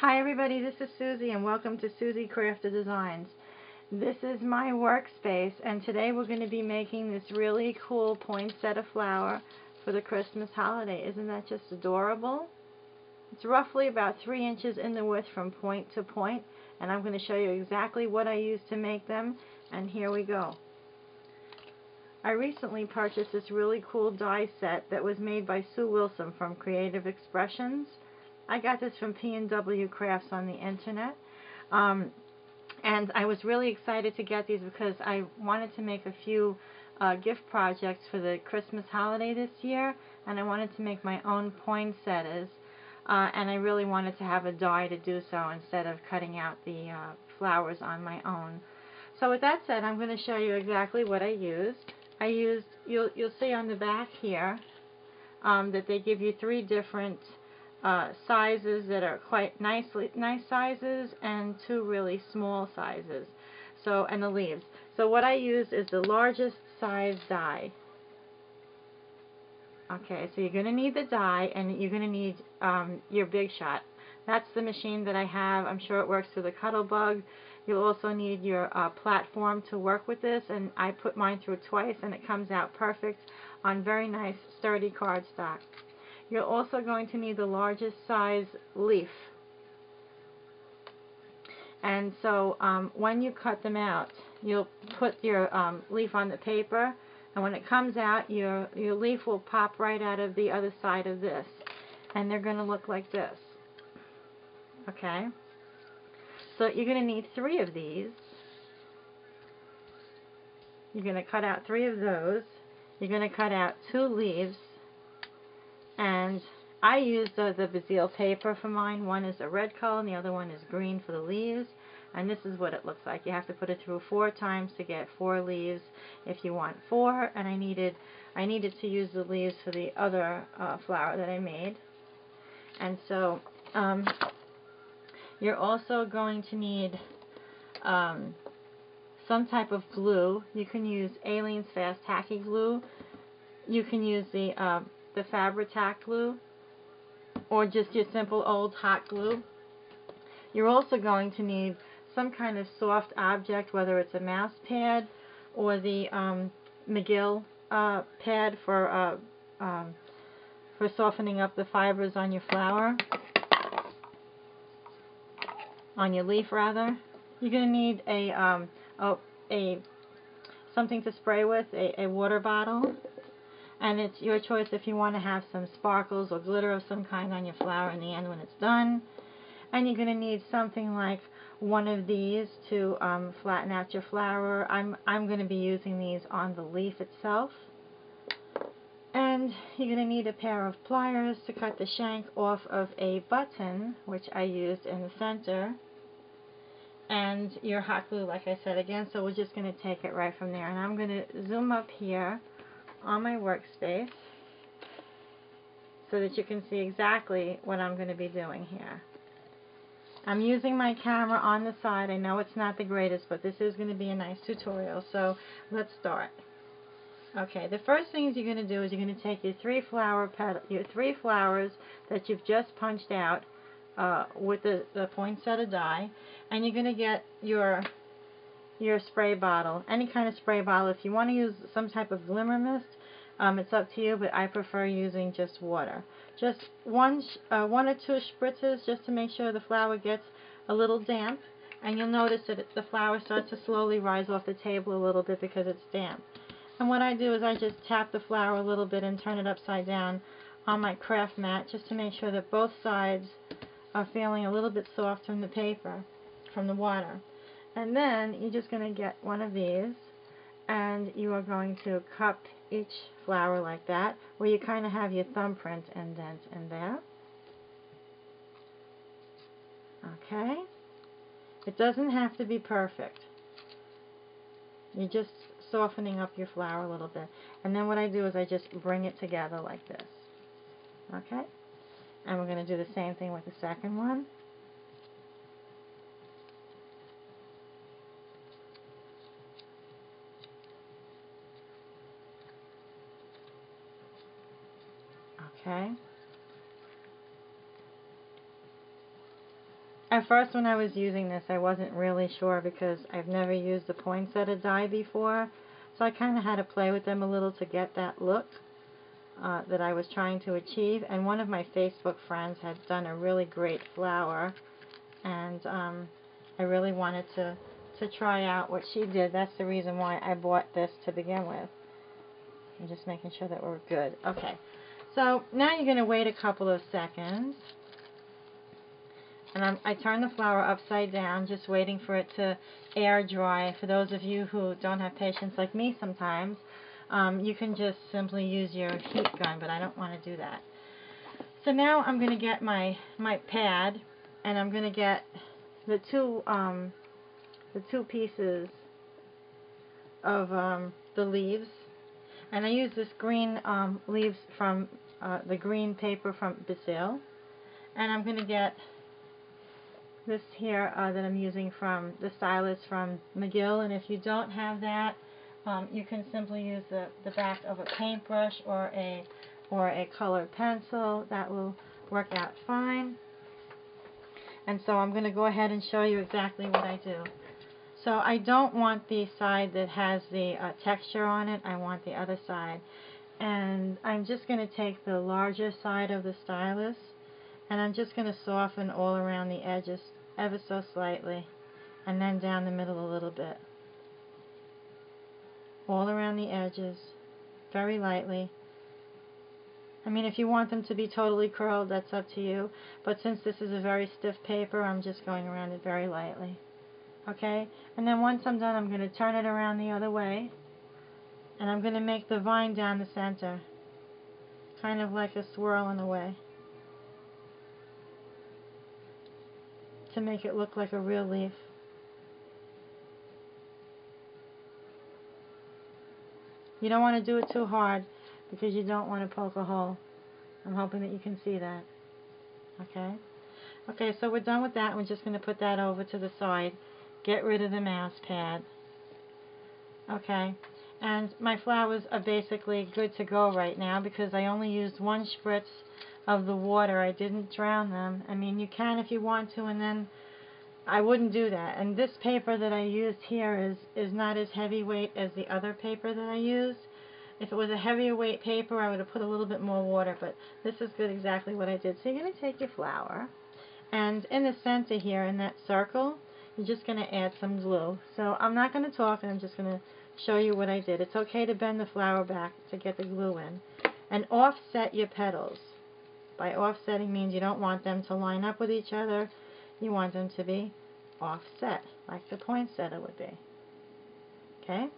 Hi everybody, this is Susie and welcome to Suzie Crafted Designs. This is my workspace and today we're going to be making this really cool poinsettia flower for the Christmas holiday. Isn't that just adorable? It's roughly about 3 inches in the width from point to point, and I'm going to show you exactly what I used to make them, and here we go. I recently purchased this really cool die set that was made by Sue Wilson from Creative Expressions. I got this from PNW Crafts on the internet, and I was really excited to get these because I wanted to make a few gift projects for the Christmas holiday this year, and I wanted to make my own poinsettias, and I really wanted to have a die to do so instead of cutting out the flowers on my own. So with that said, I'm going to show you exactly what I used. You'll see on the back here that they give you 3 different sizes that are quite nice sizes and 2 really small sizes. So, and the leaves. So what I used is the largest size die. Okay, so you're going to need the die and you're going to need your Big Shot. That's the machine that I have. I'm sure it works through the Cuttlebug. You'll also need your platform to work with this, and I put mine through twice and it comes out perfect on very nice sturdy cardstock. You're also going to need the largest size leaf. And so when you cut them out, you'll put your leaf on the paper, and when it comes out, your leaf will pop right out of the other side of this. And they're going to look like this. Okay? So you're going to need 3 of these. You're going to cut out 3 of those. You're going to cut out 2 leaves. And I used the Bazille paper for mine. One is a red color and the other one is green for the leaves. And this is what it looks like. You have to put it through 4 times to get 4 leaves if you want 4. And I needed to use the leaves for the other flower that I made. And so you're also going to need some type of glue. You can use Aleene's Fast Tacky Glue. You can use the Fabri-Tac glue, or just your simple old hot glue. You're also going to need some kind of soft object, whether it's a mouse pad or the McGill pad for softening up the fibers on your flower, on your leaf rather. You're going to need a something to spray with, a water bottle. And it's your choice if you want to have some sparkles or glitter of some kind on your flower in the end when it's done. And you're going to need something like one of these to flatten out your flower. I'm going to be using these on the leaf itself. And you're going to need a pair of pliers to cut the shank off of a button, which I used in the center. And your hot glue, like I said again, so we're just going to take it right from there. And I'm going to zoom up here on my workspace so that you can see exactly what I'm going to be doing here. I'm using my camera on the side. I know it's not the greatest, but this is going to be a nice tutorial, so let's start. Okay, the first thing you're going to do is you're going to take your 3 flowers that you've just punched out with the poinsettia die, and you're going to get your spray bottle, any kind of spray bottle. If you want to use some type of glimmer mist, it's up to you, but I prefer using just water. Just one or 2 spritzes just to make sure the flower gets a little damp, and you'll notice that the flower starts to slowly rise off the table a little bit because it's damp. And what I do is I just tap the flower a little bit and turn it upside down on my craft mat just to make sure that both sides are feeling a little bit soft from the paper, from the water. And then you're just going to get one of these, and you are going to cup each flower like that, where you kind of have your thumbprint indent in there. Okay? It doesn't have to be perfect. You're just softening up your flower a little bit. And then what I do is I just bring it together like this. Okay? And we're going to do the same thing with the second one. Okay. At first when I was using this, I wasn't really sure because I've never used the poinsettia die before. So I kind of had to play with them a little to get that look that I was trying to achieve. And one of my Facebook friends had done a really great flower. And I really wanted to try out what she did. That's the reason why I bought this to begin with. I'm just making sure that we're good. Okay. So now you're going to wait a couple of seconds. And I turn the flower upside down, just waiting for it to air dry. For those of you who don't have patience like me sometimes, you can just simply use your heat gun, but I don't want to do that. So now I'm going to get my pad, and I'm going to get the two pieces of the leaves. And I use this green leaves from the green paper from Basil. And I'm going to get this here that I'm using from the stylus from McGill, and if you don't have that, you can simply use the back of a paintbrush or a colored pencil. That will work out fine. And so I'm going to go ahead and show you exactly what I do. So I don't want the side that has the texture on it. I want the other side. And I'm just going to take the larger side of the stylus, and I'm just going to soften all around the edges ever so slightly, and then down the middle a little bit. All around the edges, very lightly. I mean, if you want them to be totally curled, that's up to you. But since this is a very stiff paper, I'm just going around it very lightly. Okay? And then once I'm done, I'm going to turn it around the other way. And I'm going to make the vine down the center. Kind of like a swirl in a way. To make it look like a real leaf. You don't want to do it too hard because you don't want to poke a hole. I'm hoping that you can see that. Okay? Okay, so we're done with that. We're just going to put that over to the side. Get rid of the mouse pad. Okay? And my flowers are basically good to go right now because I only used one spritz of the water. I didn't drown them. I mean, you can if you want to, and then I wouldn't do that. And this paper that I used here is not as heavyweight as the other paper that I used. If it was a heavier weight paper, I would have put a little bit more water, but this is good exactly what I did. So you're going to take your flower, and in the center here, in that circle, you're just going to add some glue. So I'm not going to talk, and I'm just going to show you what I did. It's okay to bend the flower back to get the glue in. And offset your petals. By offsetting means you don't want them to line up with each other. You want them to be offset, like the poinsettia would be. Okay?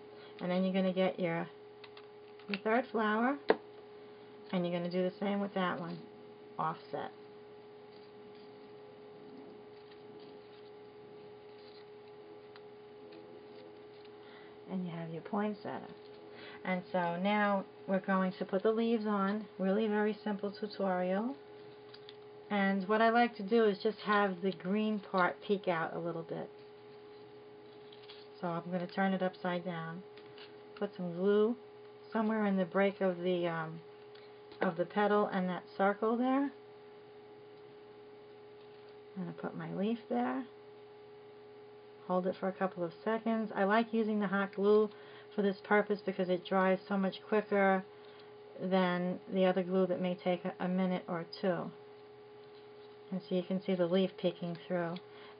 And then you're going to get your third flower, and you're going to do the same with that one. Offset. And you have your poinsettia. And so now we're going to put the leaves on. Really very simple tutorial. And what I like to do is just have the green part peek out a little bit. So I'm going to turn it upside down. Put some glue somewhere in the break of the petal and that circle there. I'm going to put my leaf there. Hold it for a couple of seconds. I like using the hot glue for this purpose because it dries so much quicker than the other glue that may take a minute or two. And so you can see the leaf peeking through.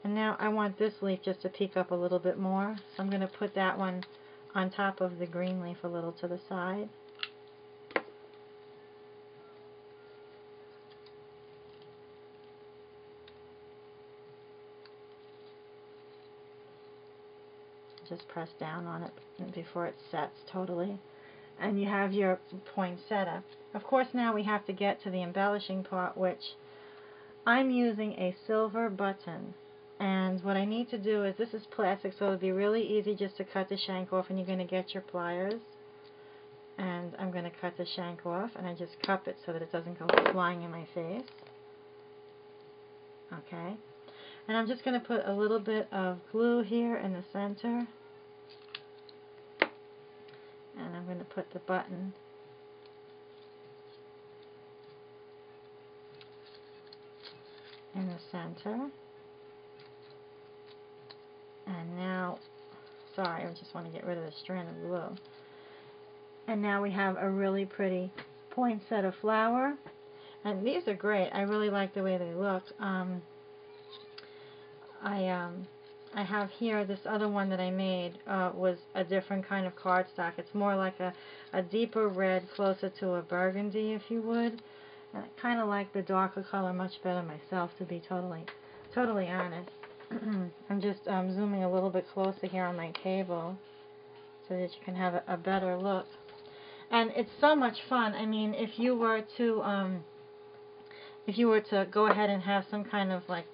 And now I want this leaf just to peek up a little bit more. So I'm going to put that one on top of the green leaf a little to the side. Just press down on it before it sets totally. And you have your poinsettia. Of course, now we have to get to the embellishing part, which I'm using a silver button. And what I need to do is, this is plastic, so it'll be really easy just to cut the shank off, and you're going to get your pliers. And I'm going to cut the shank off, and I just cup it so that it doesn't go flying in my face. Okay. And I'm just going to put a little bit of glue here in the center. And I'm going to put the button in the center. sorry, I just want to get rid of the strand of glue. And now we have a really pretty poinsettia flower. And these are great. I really like the way they look. I have here this other one that I made was a different kind of cardstock. It's more like a deeper red, closer to a burgundy, if you would. And I kind of like the darker color much better myself, to be totally honest. I'm just zooming a little bit closer here on my table so that you can have a better look. And it's so much fun. I mean, if you were to go ahead and have some kind of like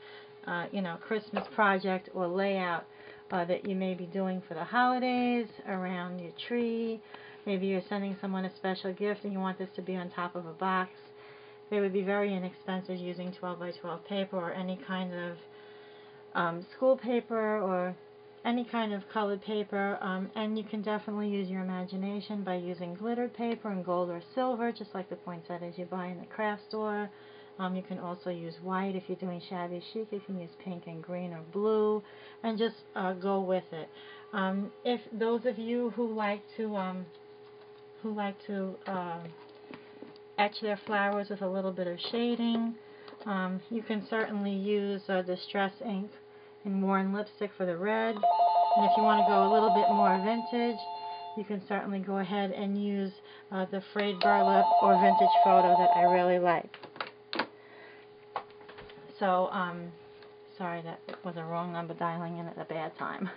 Christmas project or layout that you may be doing for the holidays around your tree. Maybe you're sending someone a special gift and you want this to be on top of a box. They would be very inexpensive using 12 by 12 paper or any kind of school paper or any kind of colored paper, and you can definitely use your imagination by using glittered paper in gold or silver, just like the poinsettias you buy in the craft store. You can also use white if you're doing shabby chic. You can use pink and green or blue, and just go with it. If those of you who like to etch their flowers with a little bit of shading, you can certainly use Distress ink and Worn lipstick for the red. And if you want to go a little bit more vintage, you can certainly go ahead and use the frayed burlap or vintage photo that I really like. So, sorry, that was a wrong number dialing in at a bad time.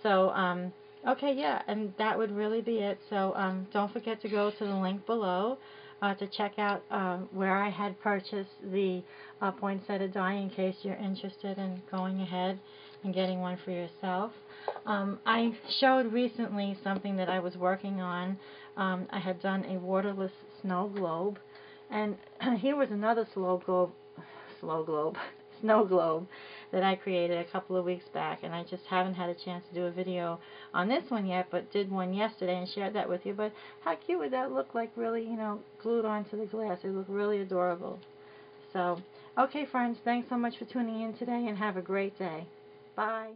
So, okay, yeah, and that would really be it. So, don't forget to go to the link below to check out where I had purchased the poinsettia die in case you're interested in going ahead and getting one for yourself. I showed recently something that I was working on. I had done a waterless snow globe, and here was another snow globe that I created a couple of weeks back, and I just haven't had a chance to do a video on this one yet, but did one yesterday and shared that with you. But how cute would that look, like really, glued onto the glass? It would look really adorable. So, okay friends, thanks so much for tuning in today and have a great day. Bye.